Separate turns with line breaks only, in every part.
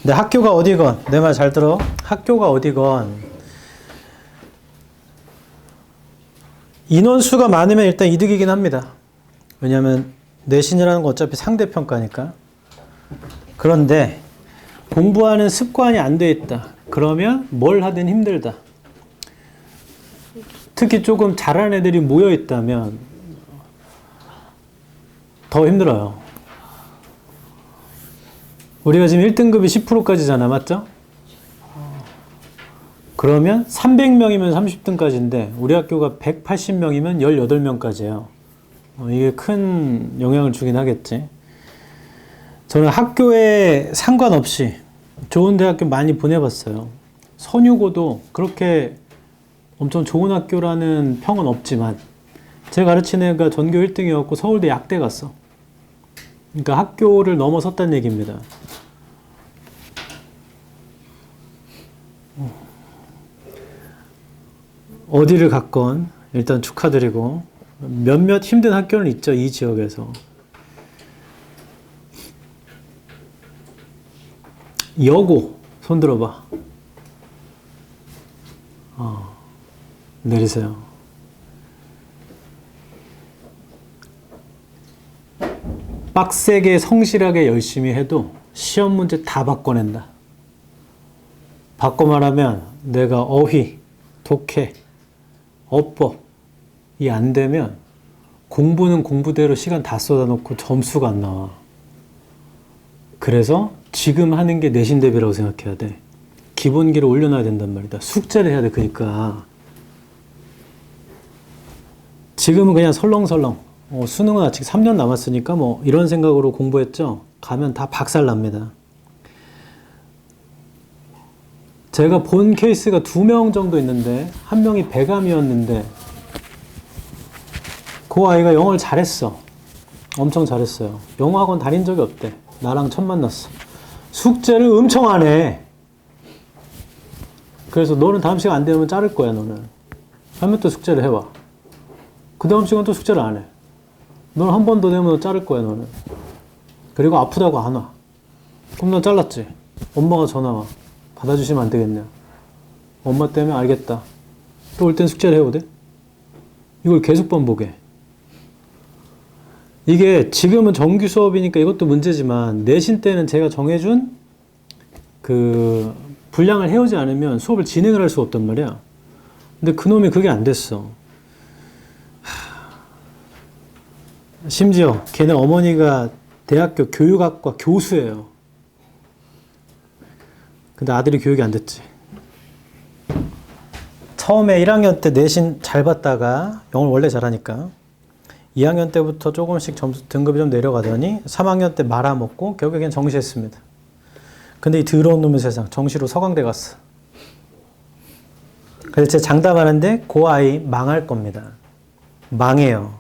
근데 학교가 어디건, 내 말 잘 들어. 학교가 어디건, 인원수가 많으면 일단 이득이긴 합니다. 왜냐하면 내신이라는 건 어차피 상대평가니까. 그런데 공부하는 습관이 안 돼 있다. 그러면 뭘 하든 힘들다. 특히 조금 잘하는 애들이 모여 있다면 더 힘들어요. 우리가 지금 1등급이 10%까지잖아, 맞죠? 그러면 300명이면 30등까지인데 우리 학교가 180명이면 18명까지예요. 이게 큰 영향을 주긴 하겠지. 저는 학교에 상관없이 좋은 대학교 많이 보내봤어요. 선유고도 그렇게 엄청 좋은 학교라는 평은 없지만 제가 가르친 애가 전교 1등이었고 서울대 약대 갔어. 그러니까 학교를 넘어섰다는 얘기입니다. 어디를 갔건 일단 축하드리고, 몇몇 힘든 학교는 있죠, 이 지역에서. 여고 손 들어봐. 내리세요. 빡세게 성실하게 열심히 해도 시험 문제 다 바꿔낸다. 바꿔 말하면 내가 어휘, 독해, 어법이 안 되면 공부는 공부대로 시간 다 쏟아놓고 점수가 안 나와. 그래서 지금 하는 게 내신 대비라고 생각해야 돼. 기본기를 올려놔야 된단 말이다. 숙제를 해야 돼. 그러니까 지금은 그냥 설렁설렁 수능은 아직 3년 남았으니까 뭐 이런 생각으로 공부했죠. 가면 다 박살납니다. 제가 본 케이스가 2명 정도 있는데 한 명이 배감이었는데 그 아이가 영어를 잘했어. 엄청 잘했어요. 영어 학원 다닌 적이 없대. 나랑 처음 만났어. 숙제를 엄청 안 해. 그래서 너는 다음 시간 안 되면 자를 거야, 너는. 하면 또 숙제를 해와. 그 다음 시간 또 숙제를 안 해. 너는 한 번 더 되면 너 자를 거야, 너는. 그리고 아프다고 안 와. 그럼 넌 잘랐지? 엄마가 전화 와. 받아주시면 안 되겠냐? 엄마 때문에 알겠다. 또 올 땐 숙제를 해오대? 이걸 계속 반복해. 이게 지금은 정규 수업이니까 이것도 문제지만 내신 때는 제가 정해준 그 분량을 해오지 않으면 수업을 진행을 할 수 없단 말이야. 근데 그놈이 그게 안 됐어. 심지어 걔네 어머니가 대학교 교육학과 교수예요. 근데 아들이 교육이 안 됐지. 처음에 1학년 때 내신 잘 봤다가 영어를 원래 잘하니까 2학년 때부터 조금씩 점수 등급이 좀 내려가더니 3학년 때 말아먹고 결국엔 정시했습니다. 근데 이 더러운 놈의 세상, 정시로 서강대 갔어. 그래서 제가 장담하는데 그 아이 망할 겁니다. 망해요.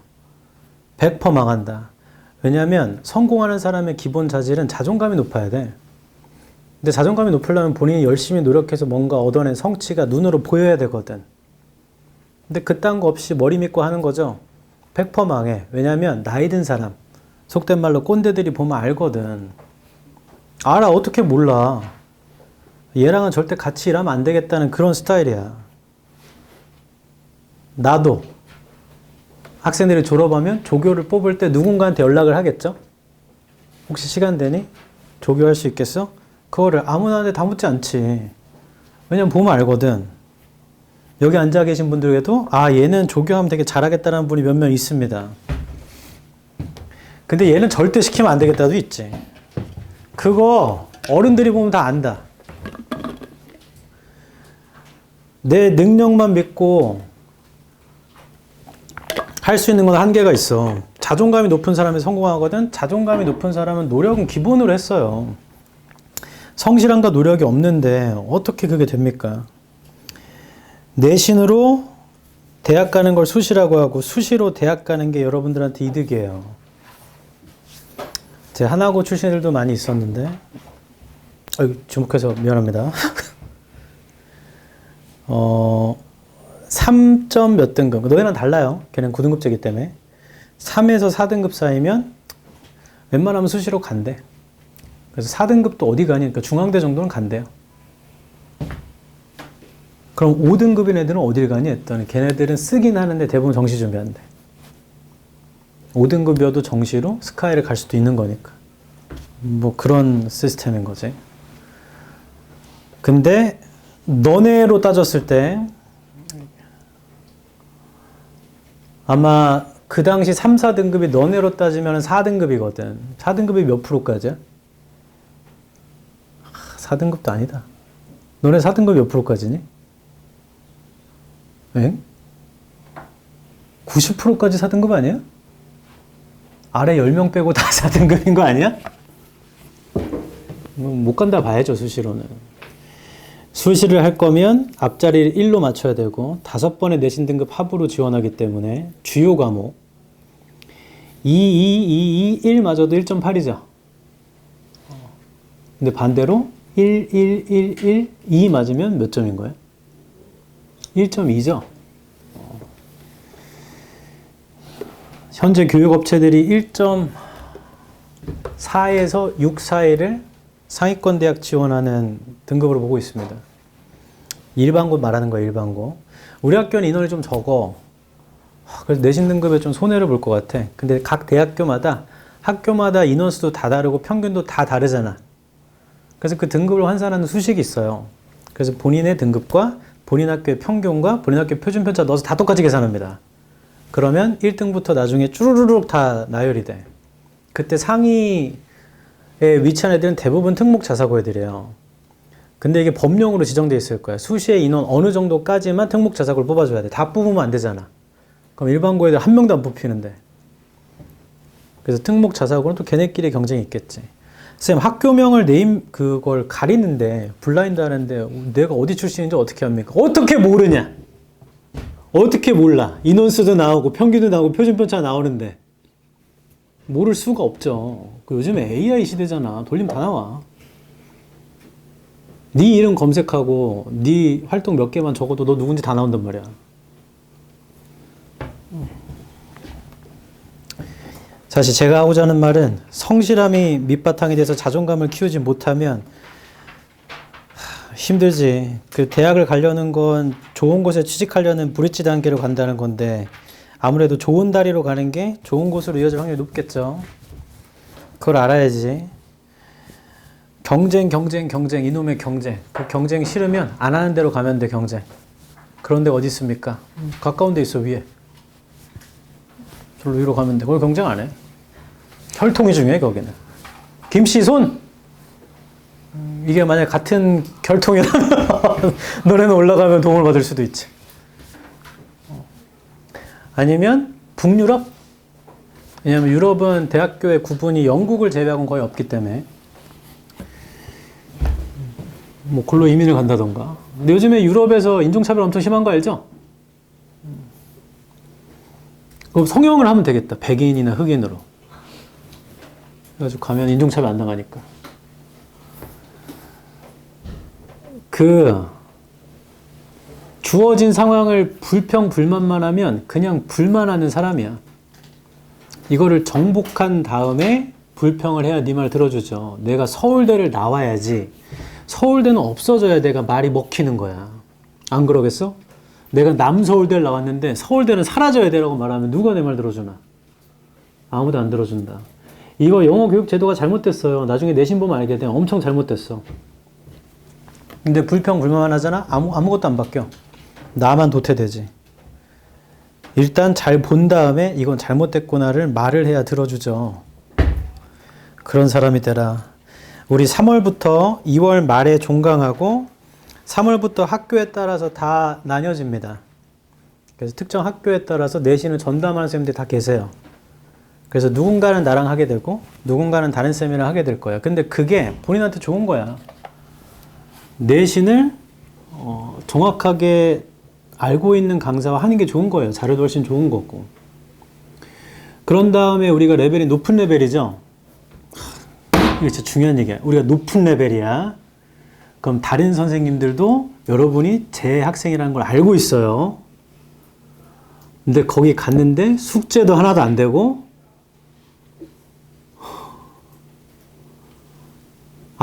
100% 망한다. 왜냐하면 성공하는 사람의 기본 자질은 자존감이 높아야 돼. 근데 자존감이 높으려면 본인이 열심히 노력해서 뭔가 얻어낸 성취가 눈으로 보여야 되거든. 근데 그딴 거 없이 머리 믿고 하는 거죠. 100% 망해. 왜냐면 나이 든 사람, 속된 말로 꼰대들이 보면 알거든. 알아. 어떻게 몰라. 얘랑은 절대 같이 일하면 안 되겠다는 그런 스타일이야. 나도 학생들이 졸업하면 조교를 뽑을 때 누군가한테 연락을 하겠죠? 혹시 시간 되니? 조교할 수 있겠어? 그거를 아무나한테 다 묻지 않지. 왜냐면 보면 알거든. 여기 앉아 계신 분들에게도 아, 얘는 조교하면 되게 잘하겠다는 분이 몇 명 있습니다. 근데 얘는 절대 시키면 안 되겠다도 있지. 그거 어른들이 보면 다 안다. 내 능력만 믿고 할 수 있는 건 한계가 있어. 자존감이 높은 사람이 성공하거든. 자존감이 높은 사람은 노력은 기본으로 했어요. 성실함과 노력이 없는데 어떻게 그게 됩니까? 내신으로 대학 가는 걸 수시라고 하고 수시로 대학 가는 게 여러분들한테 이득이에요. 제 하나고 출신들도 많이 있었는데 주목해서 미안합니다. 3점 몇 등급, 너희랑 달라요. 걔는 9등급제이기 때문에 3에서 4등급 사이면 웬만하면 수시로 간대. 그래서 4등급도 어디 가니? 그러니까 중앙대 정도는 간대요. 그럼 5등급인 애들은 어딜 가니? 했더니 걔네들은 쓰긴 하는데 대부분 정시 준비한대. 5등급이어도 정시로 스카이를 갈 수도 있는 거니까. 뭐 그런 시스템인 거지. 근데 너네로 따졌을 때 아마 그 당시 3, 4등급이 너네로 따지면 4등급이거든. 4등급이 몇 프로까지야? 4등급도 아니다. 너네 4등급 몇 프로까지니? 응? 90%까지 4등급 아니야? 아래 10명 빼고 다 4등급인 거 아니야? 못 간다 봐야죠, 수시로는. 수시를 할 거면 앞자리를 1로 맞춰야 되고 5번의 내신 등급 합으로 지원하기 때문에 주요 과목 1 맞아도 1.8이죠. 근데 반대로 2 맞으면 몇 점인 거예요? 1.2죠. 현재 교육업체들이 1.4에서 6 사이를 상위권 대학 지원하는 등급으로 보고 있습니다. 일반고 말하는 거야, 일반고. 우리 학교는 인원이 좀 적어. 그래서 내신 등급에 좀 손해를 볼 것 같아. 근데 각 학교마다 인원수도 다 다르고 평균도 다 다르잖아. 그래서 그 등급을 환산하는 수식이 있어요. 그래서 본인의 등급과 본인 학교의 평균과 본인 학교 표준 편차 넣어서 다 똑같이 계산합니다. 그러면 1등부터 나중에 쭈루루룩 다 나열이 돼. 그때 상위에 위치한 애들은 대부분 특목 자사고 애들이에요. 근데 이게 법령으로 지정되어 있을 거야. 수시의 인원 어느 정도까지만 특목 자사고를 뽑아줘야 돼. 다 뽑으면 안 되잖아. 그럼 일반고 애들 한 명도 안 뽑히는데. 그래서 특목 자사고는 또 걔네끼리 경쟁이 있겠지. 쌤, 학교명을 그걸 가리는데, 블라인드 하는데, 내가 어디 출신인지 어떻게 합니까? 어떻게 모르냐? 어떻게 몰라? 인원수도 나오고, 평균도 나오고, 표준편차 나오는데. 모를 수가 없죠. 요즘에 AI 시대잖아. 돌리면 다 나와. 네 이름 검색하고, 네 활동 몇 개만 적어도 너 누군지 다 나온단 말이야. 사실 제가 하고자 하는 말은 성실함이 밑바탕이 돼서 자존감을 키우지 못하면 힘들지. 그 대학을 가려는 건 좋은 곳에 취직하려는 브릿지 단계로 간다는 건데 아무래도 좋은 다리로 가는 게 좋은 곳으로 이어질 확률이 높겠죠. 그걸 알아야지. 경쟁, 이놈의 경쟁. 그 경쟁 싫으면 안 하는 대로 가면 돼, 경쟁. 그런 데 어디 있습니까? 가까운 데 있어, 위에. 저로 위로 가면 돼. 그걸 경쟁 안 해. 혈통이 중요해, 거기는. 김씨 손! 이게 만약 같은 결통이라면 너네는 올라가면 도움을 받을 수도 있지. 아니면 북유럽? 왜냐면 유럽은 대학교의 구분이 영국을 제외하고는 거의 없기 때문에 뭐 골로 이민을 간다던가. 근데 요즘에 유럽에서 인종차별 엄청 심한 거 알죠? 그럼 성형을 하면 되겠다. 백인이나 흑인으로. 그래가지고 가면 인종차별 안 나가니까. 주어진 상황을 불평불만만 하면 그냥 불만하는 사람이야. 이거를 정복한 다음에 불평을 해야 네 말 들어주죠. 내가 서울대를 나와야지. 서울대는 없어져야 내가 말이 먹히는 거야. 안 그러겠어? 내가 남서울대를 나왔는데 서울대는 사라져야 되라고 말하면 누가 내 말 들어주나? 아무도 안 들어준다. 이거 영어 교육 제도가 잘못됐어요. 나중에 내신 보면 알게 돼. 엄청 잘못됐어. 근데 불평불만 하잖아? 아무것도 안 바뀌어. 나만 도태되지. 일단 잘 본 다음에 이건 잘못됐구나를 말을 해야 들어주죠. 그런 사람이 되라. 우리 3월부터 2월 말에 종강하고 3월부터 학교에 따라서 다 나뉘어집니다. 그래서 특정 학교에 따라서 내신을 전담하는 선생님들이 다 계세요. 그래서 누군가는 나랑 하게 되고 누군가는 다른 쌤이랑 하게 될 거야. 근데 그게 본인한테 좋은 거야. 내신을 정확하게 알고 있는 강사와 하는 게 좋은 거예요. 자료도 훨씬 좋은 거고. 그런 다음에 우리가 레벨이 높은 레벨이죠. 이거 진짜 중요한 얘기야. 우리가 높은 레벨이야. 그럼 다른 선생님들도 여러분이 제 학생이라는 걸 알고 있어요. 근데 거기 갔는데 숙제도 하나도 안 되고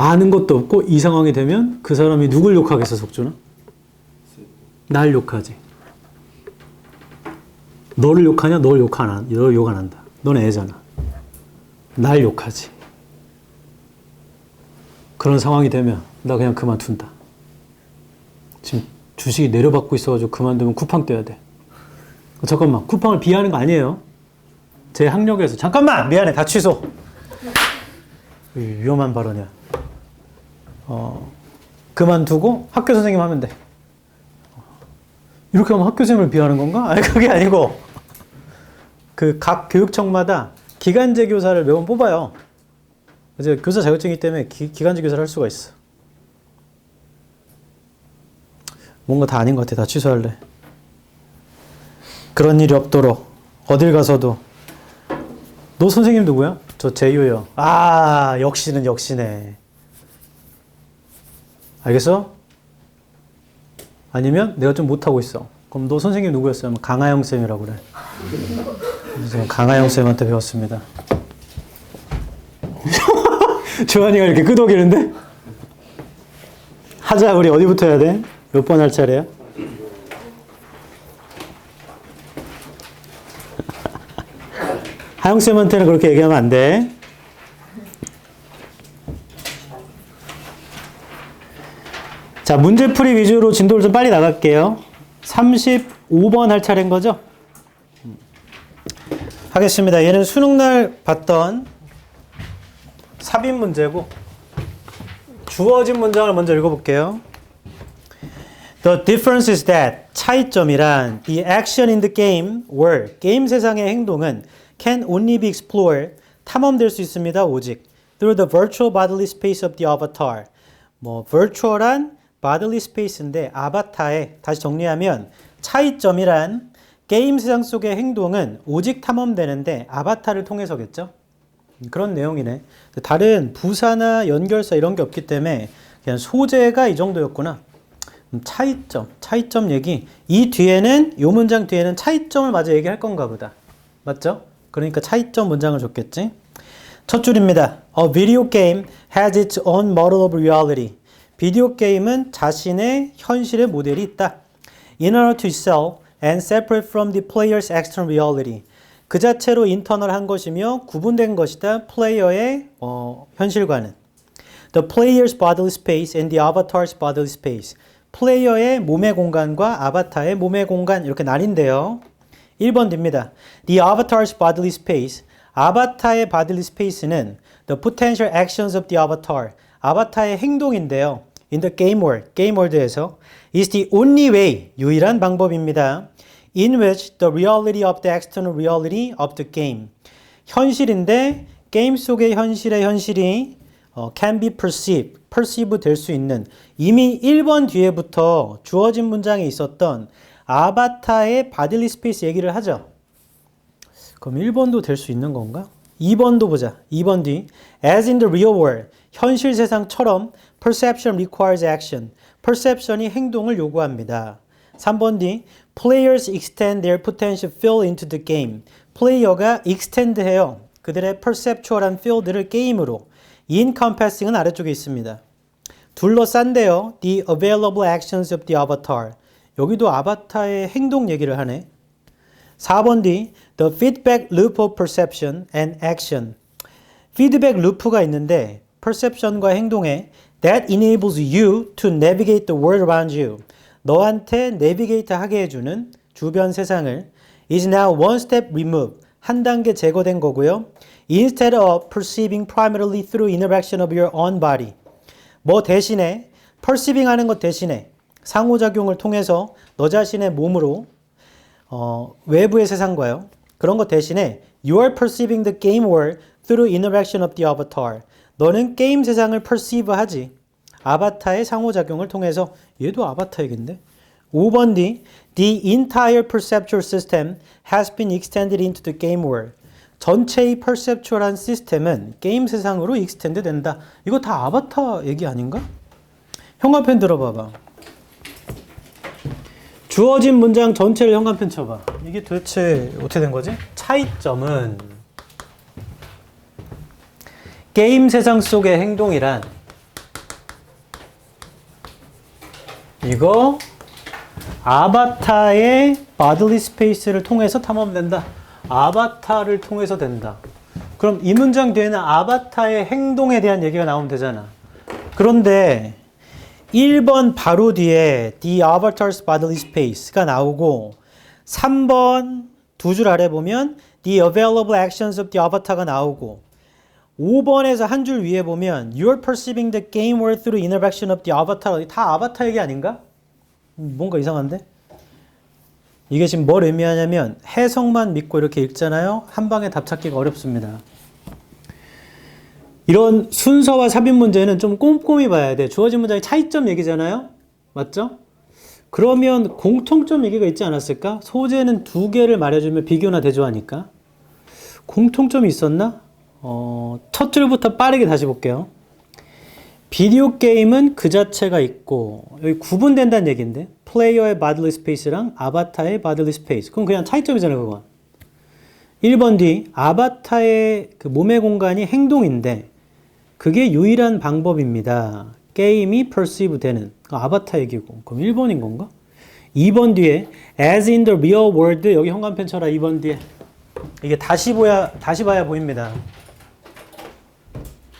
아는 것도 없고 이 상황이 되면 그 사람이 누굴 욕하겠어, 석준아? 날 욕하지. 너를 욕하냐? 널 욕 안 한다. 넌 애잖아. 날 욕하지. 그런 상황이 되면 나 그냥 그만둔다. 지금 주식이 내려받고 있어가지고 그만두면 쿠팡 떼야 돼. 잠깐만, 쿠팡을 비하하는 거 아니에요. 제 학력에서 잠깐만! 미안해, 다 취소. 위험한 발언이야. 그만두고 학교 선생님 하면 돼. 이렇게 하면 학교 선생님을 비하하는 건가? 아니, 그게 아니고 그 각 교육청마다 기간제 교사를 매번 뽑아요. 이제 교사 자격증이기 때문에 기간제 교사를 할 수가 있어. 뭔가 다 아닌 것 같아. 다 취소할래. 그런 일이 없도록 어딜 가서도 너 선생님 누구야? 저 제유요. 아, 역시는 역시네. 알겠어? 아니면 내가 좀 못하고 있어. 그럼 너 선생님 누구였어요? 강하영 쌤이라고 그래. 그래서 강하영 쌤한테 배웠습니다. 조한이가 이렇게 끄덕이는데? 하자, 우리 어디부터 해야 돼? 몇 번 할 차례야? 하영쌤한테는 그렇게 얘기하면 안 돼. 자, 문제풀이 위주로 진도를 좀 빨리 나갈게요. 35번 할 차례인 거죠? 하겠습니다. 얘는 수능날 봤던 삽입 문제고, 주어진 문장을 먼저 읽어볼게요. The difference is that, 차이점이란 the action in the game were, 게임 세상의 행동은 can only be explored, 탐험될 수 있습니다. 오직 through the virtual bodily space of the avatar. virtual한 bodily space인데 아바타에, 다시 정리하면 차이점이란 게임 세상 속의 행동은 오직 탐험되는데 아바타를 통해서겠죠. 그런 내용이네. 다른 부사나 연결사 이런 게 없기 때문에 그냥 소재가 이 정도였구나. 차이점 얘기. 이 뒤에는, 이 문장 뒤에는 차이점을 마저 얘기할 건가 보다. 맞죠? 그러니까 차이점 문장을 줬겠지. 첫 줄입니다. A video game has its own model of reality. 비디오 게임은 자신의 현실의 모델이 있다. In order to excel and separate from the player's external reality. 그 자체로 인터널한 것이며 구분된 것이다. 플레이어의 현실과는. The player's bodily space and the avatar's bodily space. 플레이어의 몸의 공간과 아바타의 몸의 공간, 이렇게 나뉜대요. 1번 됩니다. The avatar's bodily space. 아바타의 bodily space는 the potential actions of the avatar. 아바타의 행동인데요. In the game world, 게임 월드에서 is the only way, 유일한 방법입니다. In which the reality of the external reality of the game. 현실인데 게임 속의 현실의 현실이 can be perceived, perceive 될 수 있는, 이미 1번 뒤에부터 주어진 문장에 있었던 아바타의 bodily space 얘기를 하죠. 그럼 1번도 될 수 있는 건가? 2번도 보자. 2번 뒤. As in the real world. 현실 세상처럼 perception requires action. perception이 행동을 요구합니다. 3번 뒤. Players extend their potential field into the game. 플레이어가 extend 해요. 그들의 perceptual한 field를 게임으로. encompassing은 아래쪽에 있습니다. 둘러싼데요. The available actions of the avatar. 여기도 아바타의 행동 얘기를 하네. 4번 뒤. The feedback loop of perception and action. 피드백 루프가 있는데 perception과 행동에 that enables you to navigate the world around you. 너한테 내비게이트 하게 해주는 주변 세상을 is now one step removed. 한 단계 제거된 거고요. Instead of perceiving primarily through interaction of your own body. 뭐 대신에 perceiving 하는 것 대신에 상호작용을 통해서 너 자신의 몸으로 외부의 세상과요. 그런 것 대신에 you are perceiving the game world through interaction of the avatar. 너는 게임 세상을 perceive 하지. 아바타의 상호작용을 통해서. 얘도 아바타 얘긴데. 5번 뒤. The entire perceptual system has been extended into the game world. 전체의 perceptual한 시스템은 게임 세상으로 extend 된다. 이거 다 아바타 얘기 아닌가? 형광펜 들어봐봐. 주어진 문장 전체를 형광펜 쳐봐. 이게 도대체 어떻게 된 거지? 차이점은 게임 세상 속의 행동이란 이거 아바타의 bodily space를 통해서 탐험된다. 아바타를 통해서 된다. 그럼 이 문장 뒤에는 아바타의 행동에 대한 얘기가 나오면 되잖아. 그런데 1번 바로 뒤에 the avatar's bodily space가 나오고 3번 두 줄 아래 보면 the available actions of the avatar가 나오고 5번에서 한 줄 위에 보면 you're perceiving the game world through interaction of the avatar. 다 아바타 얘기 아닌가? 뭔가 이상한데? 이게 지금 뭘 의미하냐면 해석만 믿고 이렇게 읽잖아요. 한 방에 답 찾기가 어렵습니다. 이런 순서와 삽입 문제는 좀 꼼꼼히 봐야 돼. 주어진 문장의 차이점 얘기잖아요. 맞죠? 그러면 공통점 얘기가 있지 않았을까? 소재는 두 개를 말해주면 비교나 대조하니까. 공통점이 있었나? 첫 줄부터 빠르게 다시 볼게요. 비디오 게임은 그 자체가 있고 여기 구분된다는 얘기인데 플레이어의 bodily space랑 아바타의 bodily space. 그건 그냥 차이점이잖아요, 그건. 1번 뒤 아바타의 그 몸의 공간이 행동인데 그게 유일한 방법입니다. 게임이 perceive 되는 아바타 얘기고. 그럼 1번인 건가? 2번 뒤에 as in the real world 여기 현관펜 쳐라. 2번 뒤에 이게 다시 봐야 보입니다.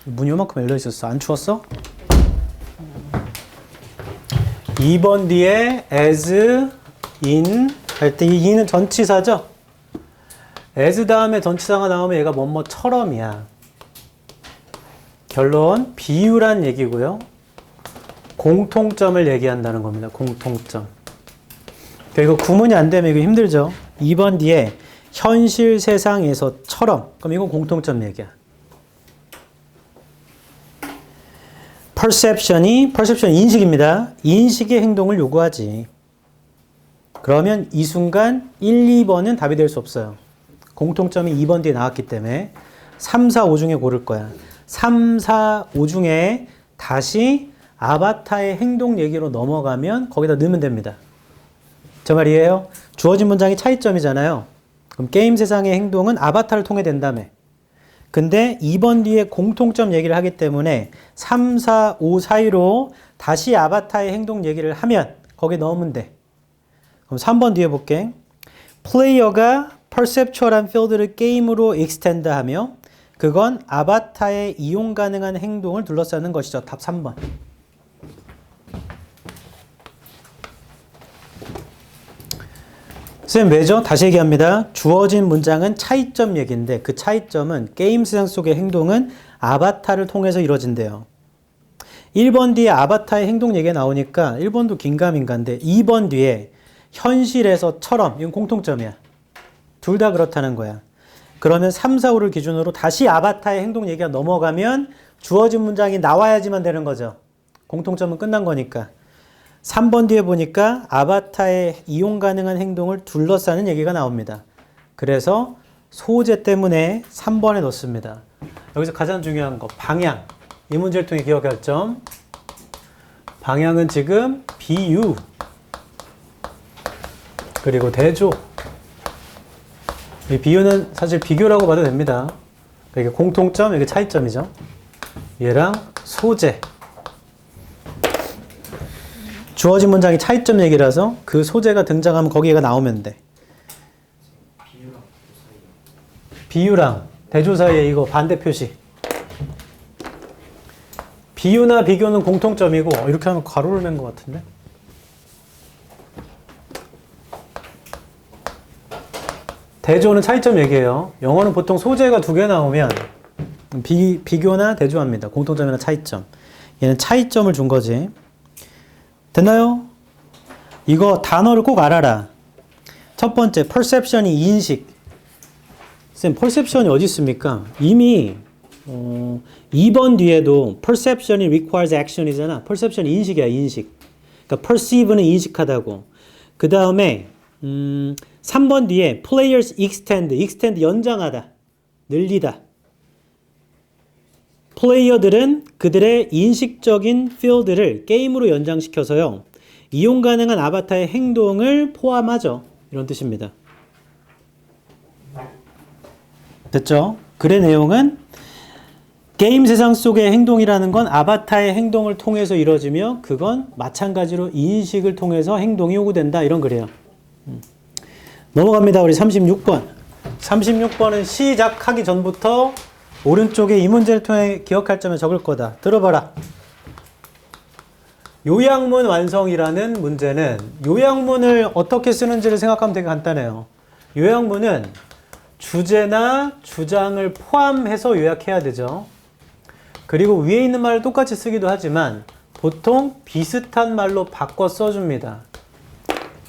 문이 요만큼 열려 있었어. 안 추웠어? 2번 뒤에 as in 할 때 이 in은 전치사죠? as 다음에 전치사가 나오면 얘가 뭐뭐처럼이야. 결론 비유란 얘기고요. 공통점을 얘기한다는 겁니다. 공통점. 이거 구문이 안 되면 이거 힘들죠? 2번 뒤에 현실 세상에서처럼. 그럼 이건 공통점 얘기야. perception 인식입니다. 인식의 행동을 요구하지. 그러면 이 순간 1, 2번은 답이 될 수 없어요. 공통점이 2번 뒤에 나왔기 때문에 3, 4, 5 중에 고를 거야. 3, 4, 5 중에 다시 아바타의 행동 얘기로 넘어가면 거기다 넣으면 됩니다. 저 말이에요. 주어진 문장이 차이점이잖아요. 그럼 게임 세상의 행동은 아바타를 통해 된다며. 근데 2번 뒤에 공통점 얘기를 하기 때문에 3, 4, 5 사이로 다시 아바타의 행동 얘기를 하면 거기에 넣으면 돼. 그럼 3번 뒤에 볼게. 플레이어가 perceptual한 필드를 게임으로 extend 하며 그건 아바타의 이용 가능한 행동을 둘러싸는 것이죠. 답 3번. 쌤 왜죠? 다시 얘기합니다. 주어진 문장은 차이점 얘기인데 그 차이점은 게임 세상 속의 행동은 아바타를 통해서 이루어진대요. 1번 뒤에 아바타의 행동 얘기가 나오니까 1번도 긴가민가인데 2번 뒤에 현실에서처럼 이건 공통점이야. 둘 다 그렇다는 거야. 그러면 3, 4, 5를 기준으로 다시 아바타의 행동 얘기가 넘어가면 주어진 문장이 나와야지만 되는 거죠. 공통점은 끝난 거니까. 3번 뒤에 보니까 아바타의 이용 가능한 행동을 둘러싸는 얘기가 나옵니다. 그래서 소재 때문에 3번에 넣습니다. 여기서 가장 중요한 거 방향. 이 문제를 통해 기억할 점. 방향은 지금 비유 그리고 대조. 이 비유는 사실 비교라고 봐도 됩니다. 이게 공통점, 이게 차이점이죠. 얘랑 소재. 주어진 문장이 차이점 얘기라서 그 소재가 등장하면 거기가 나오면 돼. 비유랑 대조 사이에 이거 반대 표시. 비유나 비교는 공통점이고 이렇게 하면 가로를 맨 것 같은데. 대조는 차이점 얘기예요. 영어는 보통 소재가 두 개 나오면 비교나 대조합니다. 공통점이나 차이점. 얘는 차이점을 준 거지. 됐나요? 이거 단어를 꼭 알아라. 첫 번째, perception이 인식. 쌤, perception이 어디 있습니까? 이미 2번 뒤에도 perception이 requires action이잖아. perception이 인식이야, 인식. 그러니까 perceive는 인식하다고. 그 다음에 3번 뒤에 players extend 연장하다, 늘리다. 플레이어들은 그들의 인식적인 필드를 게임으로 연장시켜서요. 이용 가능한 아바타의 행동을 포함하죠. 이런 뜻입니다. 됐죠? 글의 내용은 게임 세상 속의 행동이라는 건 아바타의 행동을 통해서 이루어지며 그건 마찬가지로 인식을 통해서 행동이 요구된다. 이런 글이에요. 넘어갑니다. 우리 36번. 36번은 시작하기 전부터 오른쪽에 이 문제를 통해 기억할 점을 적을 거다. 들어봐라. 요약문 완성이라는 문제는 요약문을 어떻게 쓰는지를 생각하면 되게 간단해요. 요약문은 주제나 주장을 포함해서 요약해야 되죠. 그리고 위에 있는 말을 똑같이 쓰기도 하지만 보통 비슷한 말로 바꿔 써줍니다.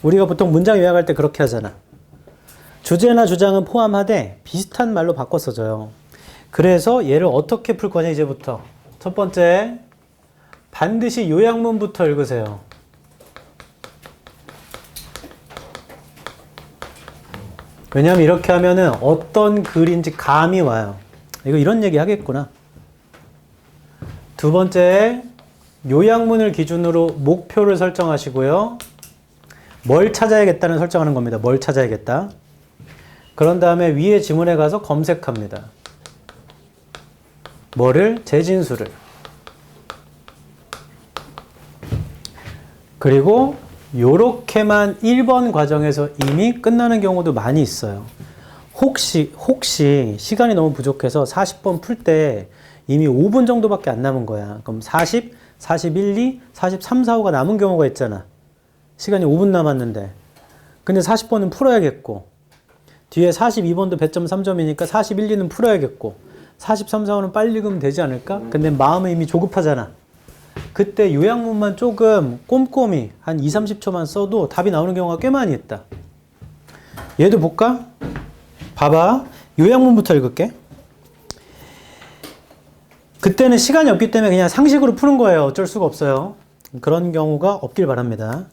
우리가 보통 문장 요약할 때 그렇게 하잖아. 주제나 주장은 포함하되 비슷한 말로 바꿔 써줘요. 그래서 얘를 어떻게 풀 거냐 이제부터. 첫 번째, 반드시 요약문부터 읽으세요. 왜냐하면 이렇게 하면은 어떤 글인지 감이 와요. 이거 이런 얘기 하겠구나. 두 번째, 요약문을 기준으로 목표를 설정하시고요. 뭘 찾아야겠다는 설정하는 겁니다. 뭘 찾아야겠다. 그런 다음에 위에 지문에 가서 검색합니다. 뭐를? 재진수를. 그리고 요렇게만 1번 과정에서 이미 끝나는 경우도 많이 있어요. 혹시 시간이 너무 부족해서 40번 풀 때 이미 5분 정도밖에 안 남은 거야. 그럼 40, 41, 2, 43, 4, 5가 남은 경우가 있잖아. 시간이 5분 남았는데. 근데 40번은 풀어야겠고 뒤에 42번도 배점 3점이니까 41, 2는 풀어야겠고 43, 4, 5는 빨리 읽으면 되지 않을까? 근데 마음은 이미 조급하잖아. 그때 요약문만 조금 꼼꼼히 한 2, 30초만 써도 답이 나오는 경우가 꽤 많이 있다. 얘도 볼까? 봐봐. 요약문부터 읽을게. 그때는 시간이 없기 때문에 그냥 상식으로 푸는 거예요. 어쩔 수가 없어요. 그런 경우가 없길 바랍니다.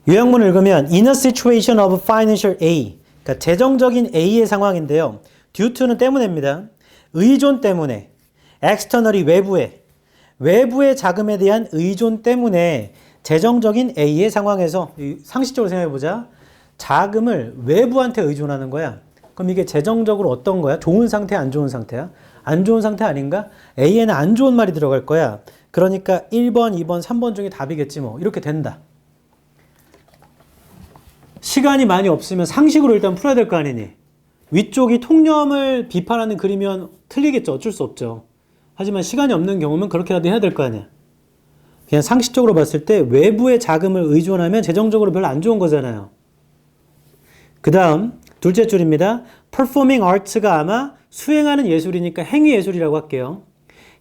요약문을 읽으면 In a situation of financial A, 그러니까 재정적인 A의 상황인데요. due to는 때문에입니다. 의존 때문에, externally 외부의 자금에 대한 의존 때문에 재정적인 A의 상황에서 상식적으로 생각해보자. 자금을 외부한테 의존하는 거야. 그럼 이게 재정적으로 어떤 거야? 좋은 상태, 안 좋은 상태야? 안 좋은 상태 아닌가? A에는 안 좋은 말이 들어갈 거야. 그러니까 1번, 2번, 3번 중에 답이겠지 뭐. 이렇게 된다. 시간이 많이 없으면 상식으로 일단 풀어야 될 거 아니니. 위쪽이 통념을 비판하는 글이면 틀리겠죠. 어쩔 수 없죠. 하지만 시간이 없는 경우면 그렇게라도 해야 될 거 아니야. 그냥 상식적으로 봤을 때 외부의 자금을 의존하면 재정적으로 별로 안 좋은 거잖아요. 그 다음 둘째 줄입니다. Performing arts가 아마 수행하는 예술이니까 행위예술이라고 할게요.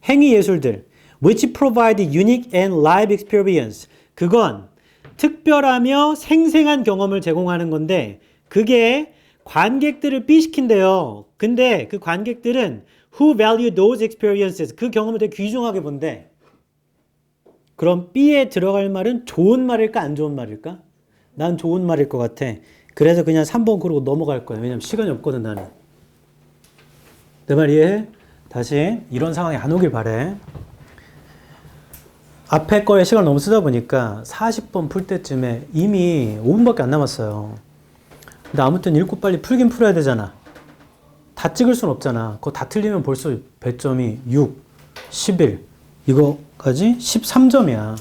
행위예술들 which provide unique and live experience. 그건 특별하며 생생한 경험을 제공하는 건데 그게 관객들을 삐시킨대요. 근데 그 관객들은 who value those experiences. 그 경험을 되게 귀중하게 본대. 그럼 B에 들어갈 말은 좋은 말일까 안 좋은 말일까? 난 좋은 말일 것 같아. 그래서 그냥 3번 고르고 넘어갈 거야. 왜냐면 시간이 없거든 나는. 내 말 이해해? 다시 이런 상황이 안 오길 바래. 앞에 거에 시간을 너무 쓰다 보니까 40번 풀 때쯤에 이미 5분밖에 안 남았어요. 근데 아무튼 읽고 빨리 풀긴 풀어야 되잖아. 다 찍을 순 없잖아. 그거 다 틀리면 벌써 배점이 6, 11, 이거까지 13점이야.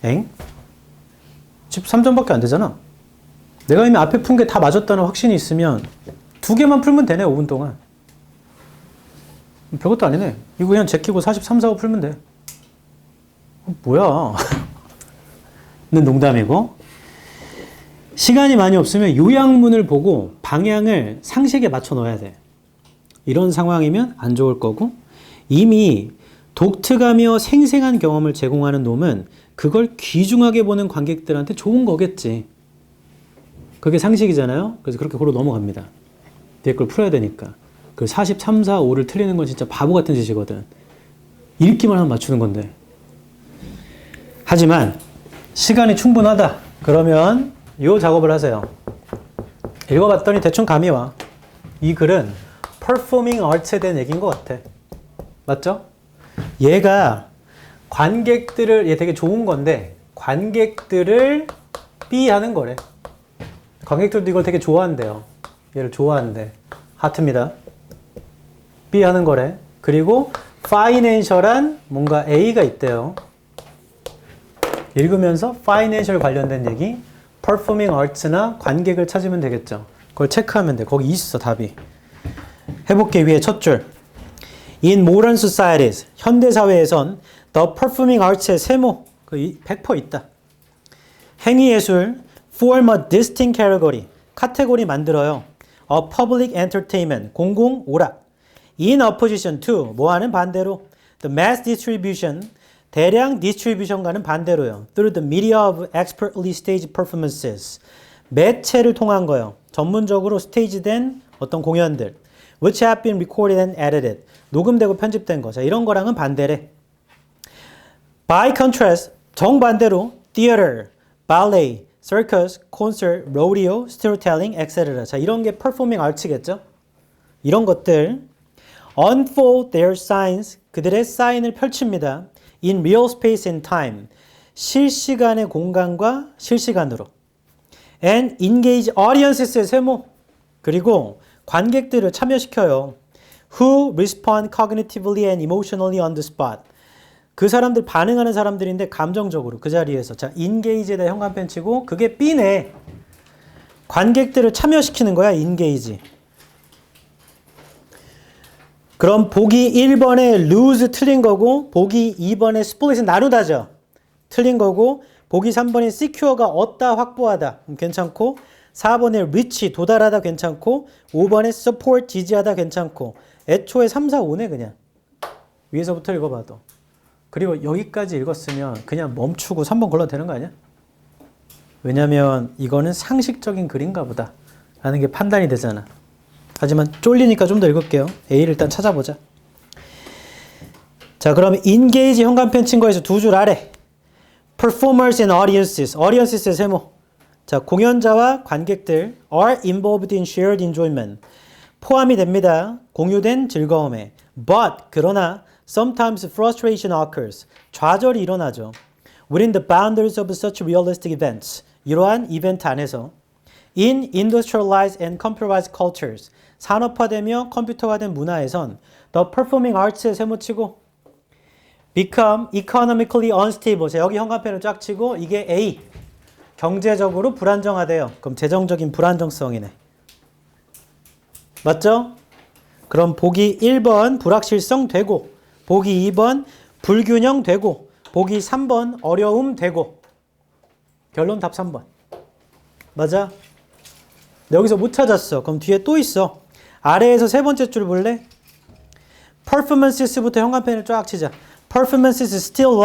엥? 13점밖에 안 되잖아. 내가 이미 앞에 푼 게 다 맞았다는 확신이 있으면 2개만 풀면 되네, 5분 동안. 별것도 아니네. 이거 그냥 제끼고 43, 4, 5 풀면 돼. 뭐야. 는 농담이고. 시간이 많이 없으면 요약문을 보고 방향을 상식에 맞춰 넣어야 돼. 이런 상황이면 안 좋을 거고, 이미 독특하며 생생한 경험을 제공하는 놈은 그걸 귀중하게 보는 관객들한테 좋은 거겠지. 그게 상식이잖아요. 그래서 그렇게 고로 넘어갑니다. 뒤에 걸 풀어야 되니까. 그 43, 4, 5를 틀리는 건 진짜 바보 같은 짓이거든. 읽기만 하면 맞추는 건데. 하지만 시간이 충분하다. 그러면 이 작업을 하세요. 읽어봤더니 대충 감이 와. 이 글은 performing arts에 대한 얘기인 것 같아. 맞죠? 얘가 관객들을, 얘 되게 좋은 건데 관객들을 삐하는 거래. 관객들도 이걸 되게 좋아한대요. 얘를 좋아한대. 하트입니다. B 하는 거래. 그리고 financial한 뭔가 A가 있대요. 읽으면서 financial 관련된 얘기, performing arts나 관객을 찾으면 되겠죠. 그걸 체크하면 돼. 거기 있어, 답이. 해볼게, 위에 첫 줄. In modern societies, 현대사회에선 the performing arts의 세모, 100% 있다. 행위예술, form a distinct category, 카테고리 만들어요. A public entertainment, 공공 오락. In opposition to, 뭐하는 반대로. The mass distribution, 대량 디스트리뷰션과는 반대로요. Through the media of expertly staged performances, 매체를 통한 거요. 전문적으로 스테이지된 어떤 공연들. Which have been recorded and edited, 녹음되고 편집된 거. 자, 이런 거랑은 반대래. By contrast, 정반대로 theater, ballet, circus, concert, rodeo, storytelling, etc. 자, 이런 게 performing arts겠죠? 이런 것들 unfold their signs, 그들의 사인을 펼칩니다. In real space and time, 실시간의 공간과 실시간으로. And engage audiences, 세모. 그리고 관객들을 참여시켜요. Who respond cognitively and emotionally on the spot. 그 사람들 반응하는 사람들인데 감정적으로 그 자리에서. 자, engage에다 현관펜 치고 그게 B네. 관객들을 참여시키는 거야, engage. 그럼 보기 1번에 lose 틀린 거고 보기 2번에 split은 나누다죠. 틀린 거고 보기 3번에 secure가 얻다, 확보하다. 괜찮고 4번에 reach, 도달하다 괜찮고 5번에 support, 지지하다 괜찮고 애초에 3, 4, 5네 그냥. 위에서부터 읽어봐도. 그리고 여기까지 읽었으면 그냥 멈추고 3번 걸러도 되는 거 아니야? 왜냐면 이거는 상식적인 글인가 보다 라는 게 판단이 되잖아. 하지만 쫄리니까 좀 더 읽을게요. A를 일단 찾아보자. 자, 그럼 engage 현관펜 친 거에서 두 줄 아래 performers and audiences, audiences의 세모. 자, 공연자와 관객들 are involved in shared enjoyment. 포함이 됩니다. 공유된 즐거움에. But, 그러나 sometimes frustration occurs. 좌절이 일어나죠. Within the boundaries of such realistic events. 이러한 이벤트 안에서 in industrialized and computerized cultures. 산업화되며 컴퓨터화된 문화에선 the performing arts에 세모치고 become economically unstable. 자, 여기 현관펜을 쫙 치고 이게 A. 경제적으로 불안정하대요. 그럼 재정적인 불안정성이네. 맞죠? 그럼 보기 1번 불확실성 되고 보기 2번 불균형 되고 보기 3번 어려움 되고 결론 답 3번. 맞아? 여기서 못 찾았어. 그럼 뒤에 또 있어. 아래에서 세 번째 줄 볼래? performances부터 현관펜을 쫙 치자. performances still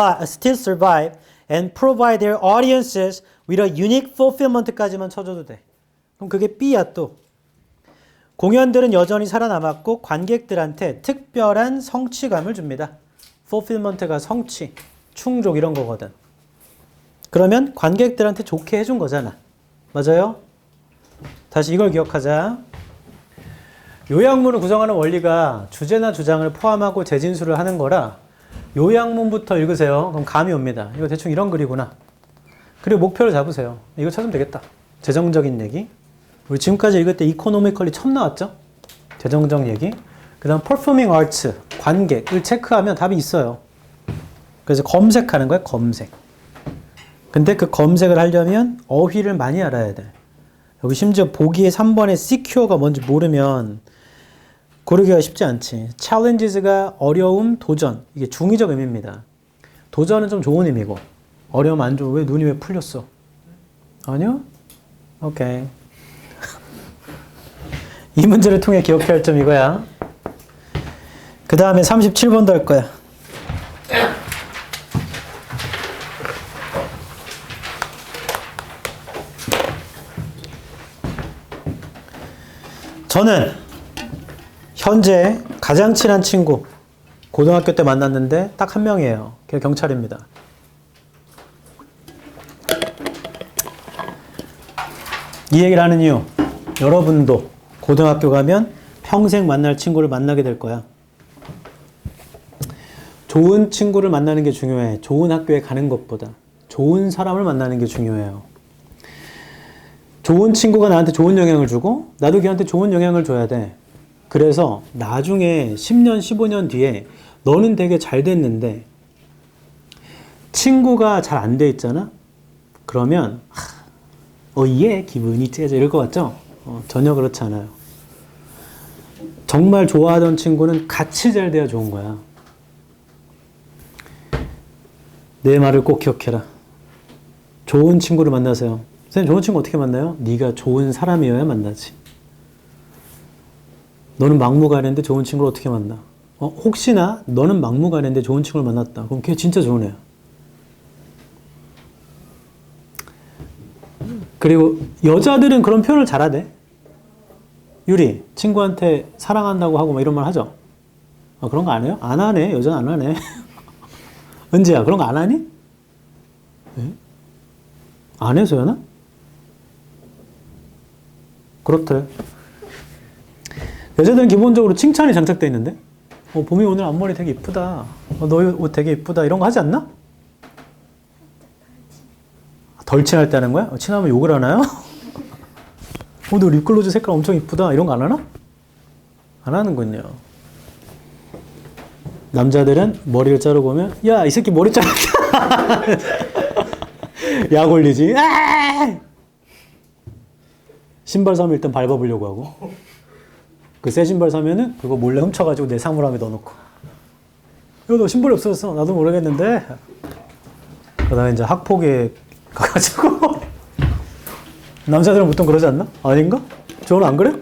survive and provide their audiences with a unique fulfillment까지만 쳐줘도 돼. 그럼 그게 B야 또. 공연들은 여전히 살아남았고 관객들한테 특별한 성취감을 줍니다. fulfillment가 성취, 충족 이런 거거든. 그러면 관객들한테 좋게 해준 거잖아. 맞아요? 다시 이걸 기억하자. 요약문을 구성하는 원리가 주제나 주장을 포함하고 재진술을 하는 거라 요약문부터 읽으세요. 그럼 감이 옵니다. 이거 대충 이런 글이구나. 그리고 목표를 잡으세요. 이거 찾으면 되겠다. 재정적인 얘기. 우리 지금까지 읽을 때 economically 처음 나왔죠? 재정적 얘기. 그 다음 performing arts, 관객을 체크하면 답이 있어요. 그래서 검색하는 거야, 검색. 근데 그 검색을 하려면 어휘를 많이 알아야 돼. 여기 심지어 보기에 3번에 secure가 뭔지 모르면 고르기가 쉽지 않지. challenges가 어려움, 도전. 이게 중의적 의미입니다. 도전은 좀 좋은 의미고 어려움 안 좋아. 왜 눈이 왜 풀렸어? 아니요? 오케이. 이 문제를 통해 기억해야 할 점 이거야. 그 다음에 37번도 할 거야. 저는 현재 가장 친한 친구 고등학교 때 만났는데 딱 한 명이에요. 걔 경찰입니다. 이 얘기를 하는 이유, 여러분도 고등학교 가면 평생 만날 친구를 만나게 될 거야. 좋은 친구를 만나는 게 중요해. 좋은 학교에 가는 것보다 좋은 사람을 만나는 게 중요해요. 좋은 친구가 나한테 좋은 영향을 주고 나도 걔한테 좋은 영향을 줘야 돼. 그래서 나중에 10년, 15년 뒤에 너는 되게 잘 됐는데 친구가 잘 안 돼 있잖아? 그러면 얘 기분이 째져 이럴 것 같죠? 전혀 그렇지 않아요. 정말 좋아하던 친구는 같이 잘 돼야 좋은 거야. 내 말을 꼭 기억해라. 좋은 친구를 만나세요. 선생님, 좋은 친구 어떻게 만나요? 네가 좋은 사람이어야 만나지. 너는 막무가내인데 좋은 친구를 어떻게 만나? 혹시나 너는 막무가내인데 좋은 친구를 만났다. 그럼 걔 진짜 좋은 애야. 그리고 여자들은 그런 표현을 잘하대. 유리, 친구한테 사랑한다고 하고 막 이런 말 하죠? 그런 거 안 해요? 안 하네. 여자는 안 하네. 은지야, 그런 거 안 하니? 네? 안 해, 소연아? 그렇대. 여자들은 기본적으로 칭찬이 장착되어 있는데? 봄이 오늘 앞머리 되게 이쁘다. 너 옷 되게 이쁘다. 이런 거 하지 않나? 덜 친할 때 하는 거야? 친하면 욕을 하나요? 너 립글로즈 색깔 엄청 이쁘다. 이런 거 안 하나? 안 하는군요. 남자들은 머리를 자르고 오면 야, 이 새끼 머리 자랐다. 약 올리지. 신발 사면 일단 밟아보려고 하고 그 새 신발 사면은 그거 몰래 훔쳐가지고 내 사물함에 넣어놓고 야, 너 신발이 없어졌어. 나도 모르겠는데. 그 다음에 이제 학폭에 가가지고 남자들은 보통 그러지 않나? 아닌가? 저는 안 그래?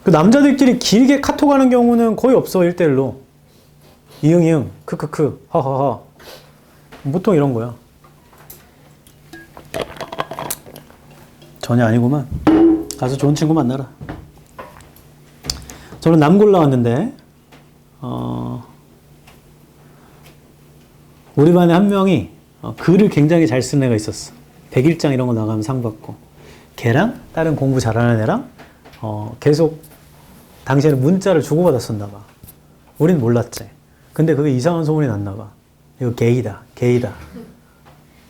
그 남자들끼리 길게 카톡하는 경우는 거의 없어. 1대1로 이응 크크크 하하하 보통 이런 거야. 전혀 아니구만. 가서 좋은 친구 만나라. 저는 남 골라왔는데 우리 반에 한 명이 글을 굉장히 잘 쓰는 애가 있었어. 100일장 이런 거 나가면 상 받고. 걔랑 다른 공부 잘하는 애랑 계속 당시에는 문자를 주고받았었나 봐. 우린 몰랐지. 근데 그게 이상한 소문이 났나 봐. 이거 게이다.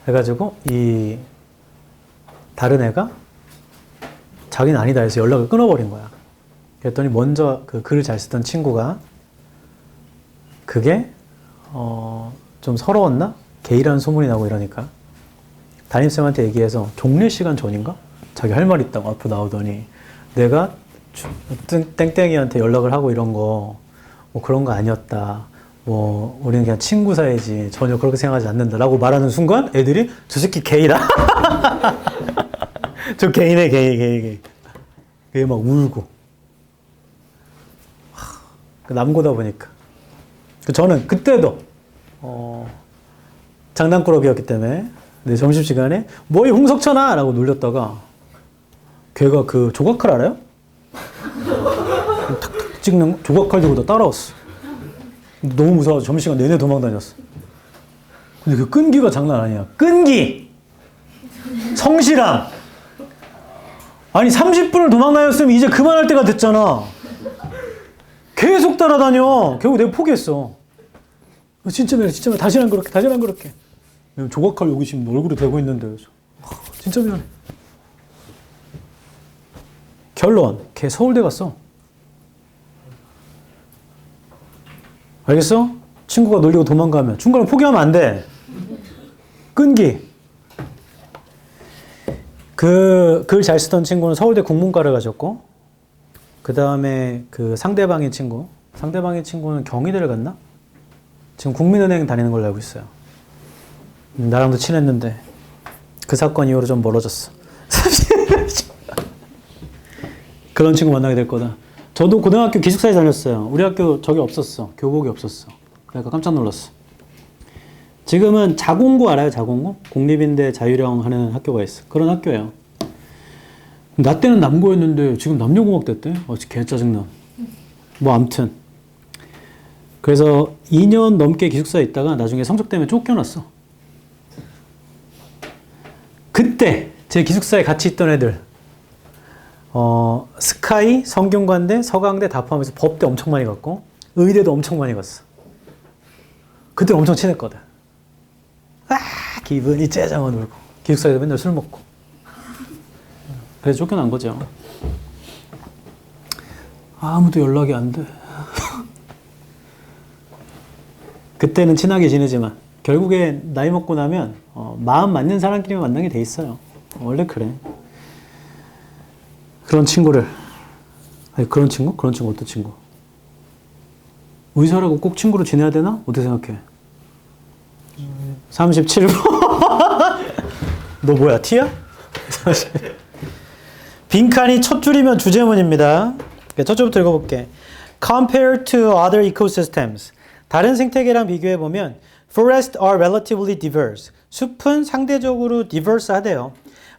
해가지고 이 다른 애가 자기는 아니다 해서 연락을 끊어버린 거야. 그랬더니 먼저 그 글을 잘 쓰던 친구가 그게 좀 서러웠나? 게이라는 소문이 나고 이러니까 담임쌤한테 얘기해서 종례 시간 전인가? 자기 할 말 있다고 앞으로 나오더니 내가 땡땡이한테 연락을 하고 이런 거 뭐 그런 거 아니었다. 뭐 우리는 그냥 친구 사이지 전혀 그렇게 생각하지 않는다라고 말하는 순간 애들이 저 새끼 게이다. 저 게이네 게이. 그게 막 울고. 남고다 보니까. 저는 그때도 장난꾸러기였기 때문에 내 점심시간에 뭐이 홍석천아! 라고 놀렸다가 걔가 그 조각칼 알아요? 탁탁 찍는 조각칼 들고 다 따라왔어. 너무 무서워서 점심시간 내내 도망다녔어. 근데 그 끈기가 장난 아니야. 끈기! 성실함! 아니 30분을 도망다녔으면 이제 그만할 때가 됐잖아. 계속 따라다녀. 결국 내가 포기했어. 진짜 미안해. 다시는 안 그렇게. 조각칼 여기 지금 얼굴에 대고 있는데. 진짜 미안해. 결론. 걔 서울대 갔어. 알겠어? 친구가 놀리고 도망가면. 중간에 포기하면 안 돼. 끈기. 그 글 잘 쓰던 친구는 서울대 국문과를 가셨고, 그 다음에 그 상대방의 친구는 경희대를 갔나? 지금 국민은행 다니는 걸로 알고 있어요. 나랑도 친했는데 그 사건 이후로 좀 멀어졌어. 그런 친구 만나게 될 거다. 저도 고등학교 기숙사에 다녔어요. 우리 학교 저기 없었어. 교복이 없었어. 그러니까 깜짝 놀랐어. 지금은 자공고 알아요? 자공고? 공립인데 자유령 하는 학교가 있어. 그런 학교예요. 나 때는 남고였는데 지금 남녀공학 됐대. 개 짜증나. 뭐 아무튼 그래서 2년 넘게 기숙사에 있다가 나중에 성적 때문에 쫓겨났어. 그때 제 기숙사에 같이 있던 애들 스카이, 성균관대, 서강대 다 포함해서 법대 엄청 많이 갔고 의대도 엄청 많이 갔어. 그때 엄청 친했거든. 기분이 째장어 놀고 기숙사에서 맨날 술 먹고 그래서 쫓겨난 거죠. 아무도 연락이 안 돼. 그때는 친하게 지내지만 결국에 나이 먹고 나면 마음 맞는 사람끼리만 만나게 돼 있어요. 원래 그래. 그런 친구를 아니 그런 친구? 그런 친구 어떤 친구? 의사라고 꼭 친구로 지내야 되나? 어떻게 생각해? 37번. 너 뭐야? T야? 빈칸이 첫 줄이면 주제문입니다. 첫 줄부터 읽어볼게. Compared to other ecosystems. 다른 생태계랑 비교해보면 Forests are relatively diverse. 숲은 상대적으로 diverse하대요.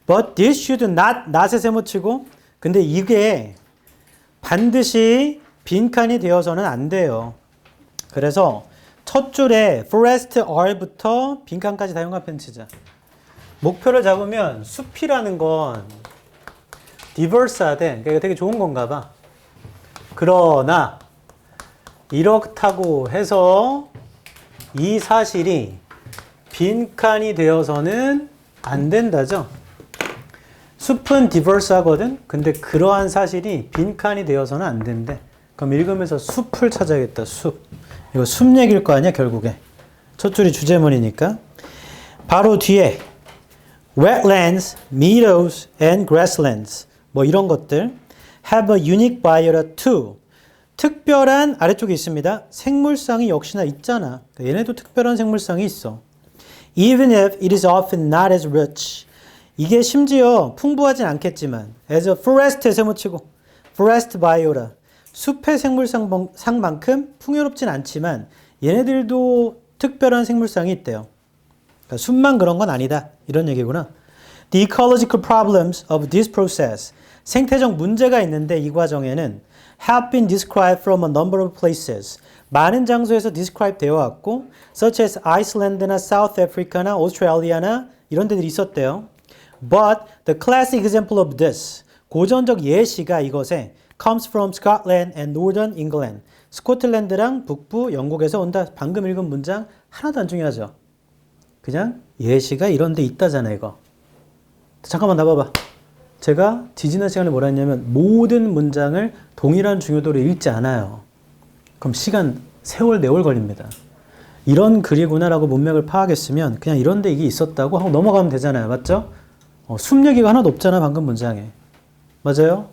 But this should not, not에 세모치고 근데 이게 반드시 빈칸이 되어서는 안 돼요. 그래서 첫 줄에 forest are부터 빈칸까지 다 연관편 치자. 목표를 잡으면 숲이라는 건 diverse하대. 그러니까 되게 좋은 건가 봐. 그러나 이렇다고 해서 이 사실이 빈칸이 되어서는 안 된다죠. 숲은 diverse하거든. 근데 그러한 사실이 빈칸이 되어서는 안 된대. 그럼 읽으면서 숲을 찾아야겠다. 숲. 이거 숲 얘기일 거 아니야 결국에. 첫 줄이 주제문이니까. 바로 뒤에 wetlands, meadows, and grasslands 뭐 이런 것들 have a unique biota too. 특별한 아래쪽에 있습니다. 생물상이 역시나 있잖아. 얘네도 특별한 생물상이 있어. Even if it is often not as rich. 이게 심지어 풍부하진 않겠지만 as a forest에 세모치고 forest biota. 숲의 생물상만큼 풍요롭진 않지만 얘네들도 특별한 생물상이 있대요. 그러니까 숲만 그런 건 아니다. 이런 얘기구나. The ecological problems of this process. 생태적 문제가 있는데 이 과정에는 have been described from a number of places. 많은 장소에서 describe 되어 왔고 such as Iceland나 South Africa나 Australia나 이런 데들이 있었대요. But the classic example of this. 고전적 예시가 이것에 comes from Scotland and Northern England. 스코틀랜드랑 북부 영국에서 온다. 방금 읽은 문장 하나도 안 중요하죠. 그냥 예시가 이런 데 있다잖아 이거. 잠깐만 나봐봐. 제가 지지난 시간에 뭐라 했냐면 모든 문장을 동일한 중요도로 읽지 않아요. 그럼 시간 세월 네월 걸립니다. 이런 글이구나라고 문맥을 파악했으면 그냥 이런 데 이게 있었다고 하고 넘어가면 되잖아요. 맞죠? 숲 얘기가 하나도 없잖아 방금 문장에. 맞아요?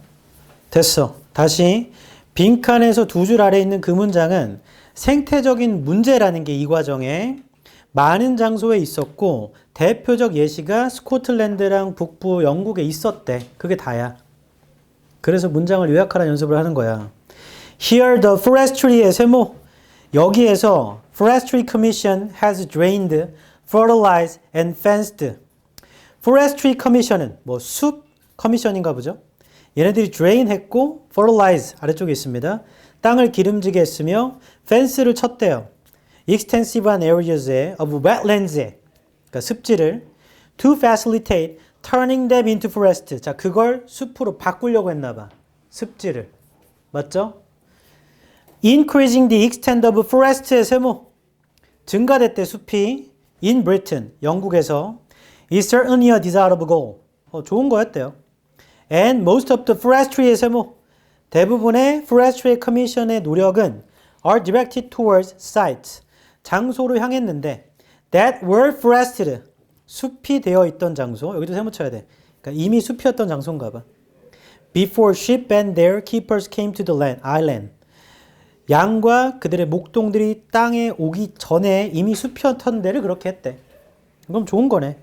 됐어. 다시 빈칸에서 두 줄 아래에 있는 그 문장은 생태적인 문제라는 게 이 과정에 많은 장소에 있었고 대표적 예시가 스코틀랜드랑 북부 영국에 있었대. 그게 다야. 그래서 문장을 요약하라는 연습을 하는 거야. Here the forestry의 세모. 여기에서 Forestry Commission has drained, fertilized and fenced. Forestry Commission은 뭐 숲 커미션인가 보죠. 얘네들이 drain 했고 fertilize 아래쪽에 있습니다. 땅을 기름지게 했으며 fence를 쳤대요. extensive한 areas에 of wetlands에 그러니까 습지를 to facilitate turning them into forest. 자, 그걸 숲으로 바꾸려고 했나 봐. 습지를. 맞죠? increasing the extent of forest의 세모. 증가됐대 숲이 in Britain 영국에서 is certainly a desirable goal. 좋은 거였대요. And most of the forestry의 세모. 대부분의 forestry commission의 노력은 are directed towards sites. 장소로 향했는데 that were forested. 숲이 되어 있던 장소. 여기도 세모 쳐야 돼. 그러니까 이미 숲이었던 장소인가 봐. Before sheep and their keepers came to the island. 양과 그들의 목동들이 땅에 오기 전에 이미 숲이었던 데를 그렇게 했대. 그럼 좋은 거네.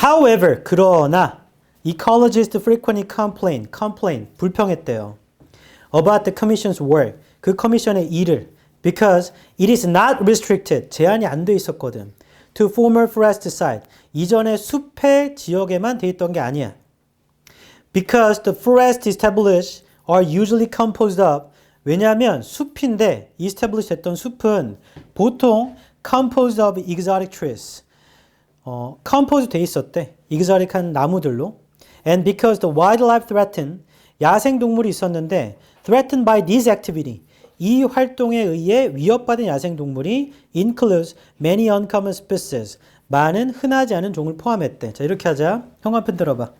However, 그러나 ecologists frequently complain, 불평했대요. About the commission's work, 그 커미션의 일을. Because it is not restricted, 제한이 안 돼 있었거든. To former forest site, 이전에 숲의 지역에만 돼 있던 게 아니야. Because the forests established are usually composed of, 왜냐하면 숲인데 establish 됐던 숲은 보통 composed of exotic trees, composed 돼 있었대. exotic한 나무들로. And because the wildlife threatened, 야생동물이 있었는데 threatened by this activity, 이 활동에 의해 위협받은 야생동물이 includes many uncommon species, 많은 흔하지 않은 종을 포함했대. 자, 이렇게 하자. 형광펜 들어봐.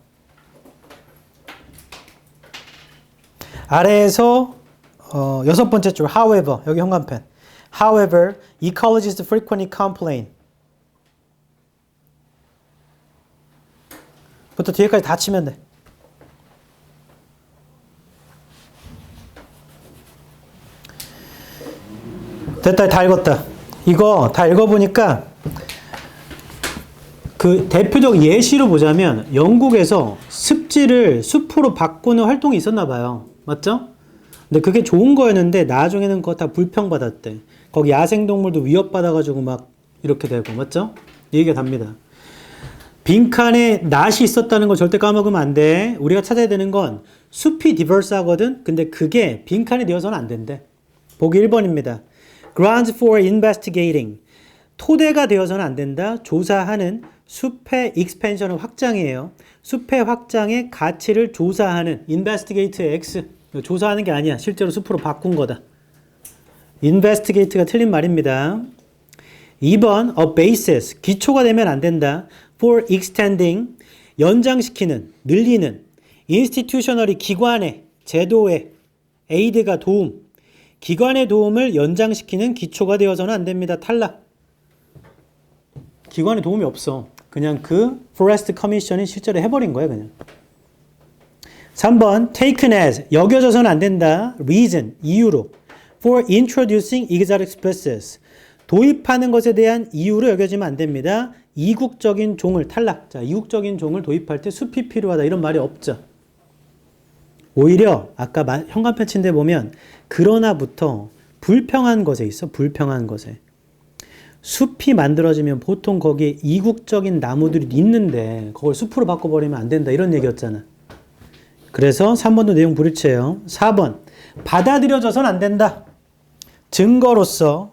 아래에서 여섯 번째 줄 however 여기 현관펜. However, ecologists frequently complain. 부터 뒤에까지 다 치면 돼. 됐다. 다 읽었다. 이거 다 읽어보니까 그 대표적 예시로 보자면 영국에서 습지를 숲으로 바꾸는 활동이 있었나 봐요. 맞죠? 근데 그게 좋은 거였는데 나중에는 그거 다 불평받았대. 거기 야생동물도 위협받아가지고 막 이렇게 되고. 맞죠? 이 얘기가 답니다. 빈칸에 낫이 있었다는 거 절대 까먹으면 안 돼. 우리가 찾아야 되는 건 숲이 디버스하거든. 근데 그게 빈칸에 되어서는 안 된대. 보기 1번입니다. Grounds for investigating. 토대가 되어서는 안 된다. 조사하는 숲의 expansion은 확장이에요. 숲의 확장의 가치를 조사하는 investigate의 X. 조사하는 게 아니야. 실제로 숲으로 바꾼 거다. investigate가 틀린 말입니다. 2번 a basis. 기초가 되면 안 된다. for extending. 연장시키는, 늘리는. institutionally 기관의, 제도의. aid가 도움. 기관의 도움을 연장시키는 기초가 되어서는 안 됩니다. 탈락. 기관의 도움이 없어. 그냥 그 Forest Commission이 실제로 해버린 거예요. 그냥. 3번 taken as 여겨져서는 안 된다. reason 이유로 for introducing exotic species 도입하는 것에 대한 이유로 여겨지면 안 됩니다. 이국적인 종을 탈락. 자, 이국적인 종을 도입할 때 숲이 필요하다 이런 말이 없죠. 오히려 아까 현관펜 친데 보면 그러나부터 불평한 것에 있어. 불평한 것에. 숲이 만들어지면 보통 거기에 이국적인 나무들이 있는데 그걸 숲으로 바꿔버리면 안 된다. 이런 얘기였잖아. 그래서 3번도 내용 불일치해요. 4번. 받아들여져서는 안 된다. 증거로서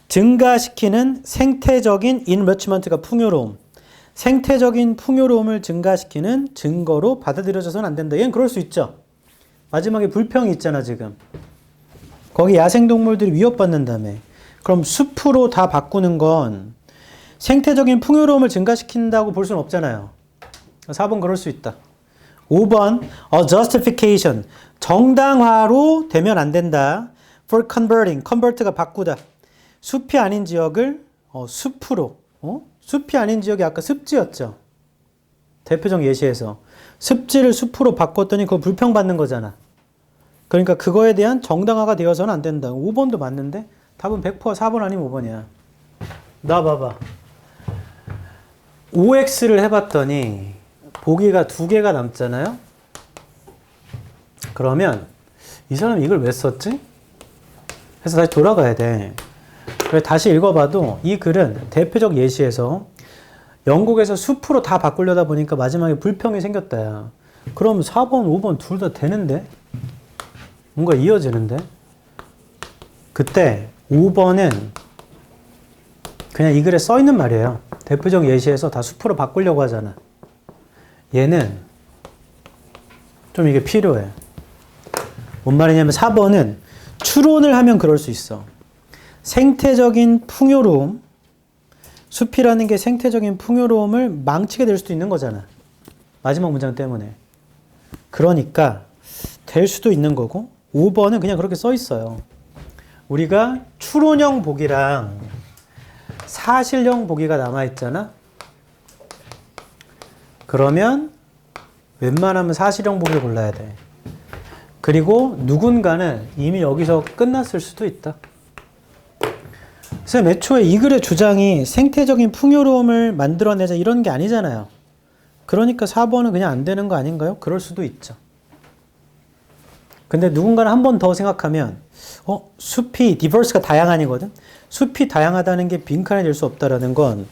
증가시키는 생태적인 enrichment가 풍요로움. 생태적인 풍요로움을 증가시키는 증거로 받아들여져서는 안 된다. 얘는 그럴 수 있죠. 마지막에 불평이 있잖아 지금. 거기 야생동물들이 위협받는다며. 그럼 숲으로 다 바꾸는 건 생태적인 풍요로움을 증가시킨다고 볼 수는 없잖아요. 4번 그럴 수 있다. 5번 a justification 정당화로 되면 안 된다. for converting convert가 바꾸다. 숲이 아닌 지역을 숲으로 숲이 아닌 지역이 아까 습지였죠. 대표적 예시에서 습지를 숲으로 바꿨더니 그거 불평받는 거잖아. 그러니까 그거에 대한 정당화가 되어서는 안 된다. 5번도 맞는데 답은 100% 4번 아니면 5번이야. 나 봐봐. OX를 해봤더니 보기가 2개가 남잖아요. 그러면 이 사람이 이걸 왜 썼지? 해서 다시 돌아가야 돼. 그래서 다시 읽어봐도 이 글은 대표적 예시에서 영국에서 숲으로 다 바꾸려다 보니까 마지막에 불평이 생겼다. 야. 그럼 4번, 5번 둘 다 되는데? 뭔가 이어지는데? 그때 5번은 그냥 이 글에 써있는 말이에요. 대표적 예시에서 다 숲으로 바꾸려고 하잖아. 얘는 좀 이게 필요해. 뭔 말이냐면 4번은 추론을 하면 그럴 수 있어. 생태적인 풍요로움, 숲이라는 게 생태적인 풍요로움을 망치게 될 수도 있는 거잖아. 마지막 문장 때문에. 그러니까 될 수도 있는 거고 5번은 그냥 그렇게 써 있어요. 우리가 추론형 보기랑 사실형 보기가 남아있잖아. 그러면 웬만하면 사실형 보기를 골라야 돼. 그리고 누군가는 이미 여기서 끝났을 수도 있다. 그래서 애초에 이 글의 주장이 생태적인 풍요로움을 만들어내자 이런 게 아니잖아요. 그러니까 4번은 그냥 안 되는 거 아닌가요? 그럴 수도 있죠. 근데 누군가는 한 번 더 생각하면 숲이 디버스가 다양한이거든. 숲이 다양하다는 게 빈칸이 될 수 없다라는 건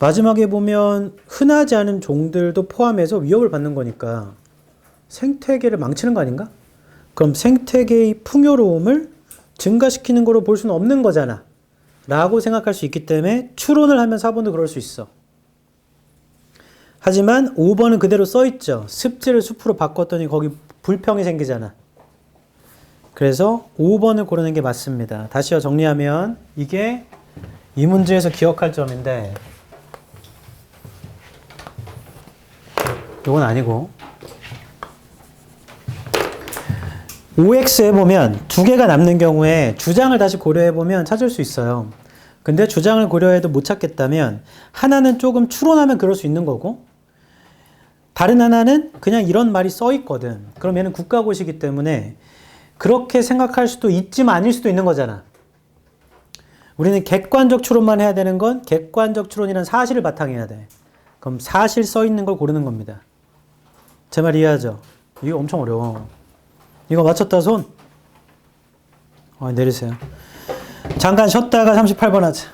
마지막에 보면 흔하지 않은 종들도 포함해서 위협을 받는 거니까 생태계를 망치는 거 아닌가? 그럼 생태계의 풍요로움을 증가시키는 거로 볼 수는 없는 거잖아. 라고 생각할 수 있기 때문에 추론을 하면 4번도 그럴 수 있어. 하지만 5번은 그대로 써있죠. 습지를 숲으로 바꿨더니 거기 불평이 생기잖아. 그래서 5번을 고르는 게 맞습니다. 다시요 정리하면 이게 이 문제에서 기억할 점인데 이건 아니고 OX에 보면 두 개가 남는 경우에 주장을 다시 고려해보면 찾을 수 있어요. 근데 주장을 고려해도 못 찾겠다면 하나는 조금 추론하면 그럴 수 있는 거고 다른 하나는 그냥 이런 말이 써 있거든. 그럼 얘는 국가고시이기 때문에 그렇게 생각할 수도 있지만 아닐 수도 있는 거잖아. 우리는 객관적 추론만 해야 되는 건 객관적 추론이란 사실을 바탕해야 돼. 그럼 사실 써 있는 걸 고르는 겁니다. 제 말 이해하죠? 이거 엄청 어려워. 이거 맞췄다 손? 내리세요. 잠깐 쉬었다가 38번 하자.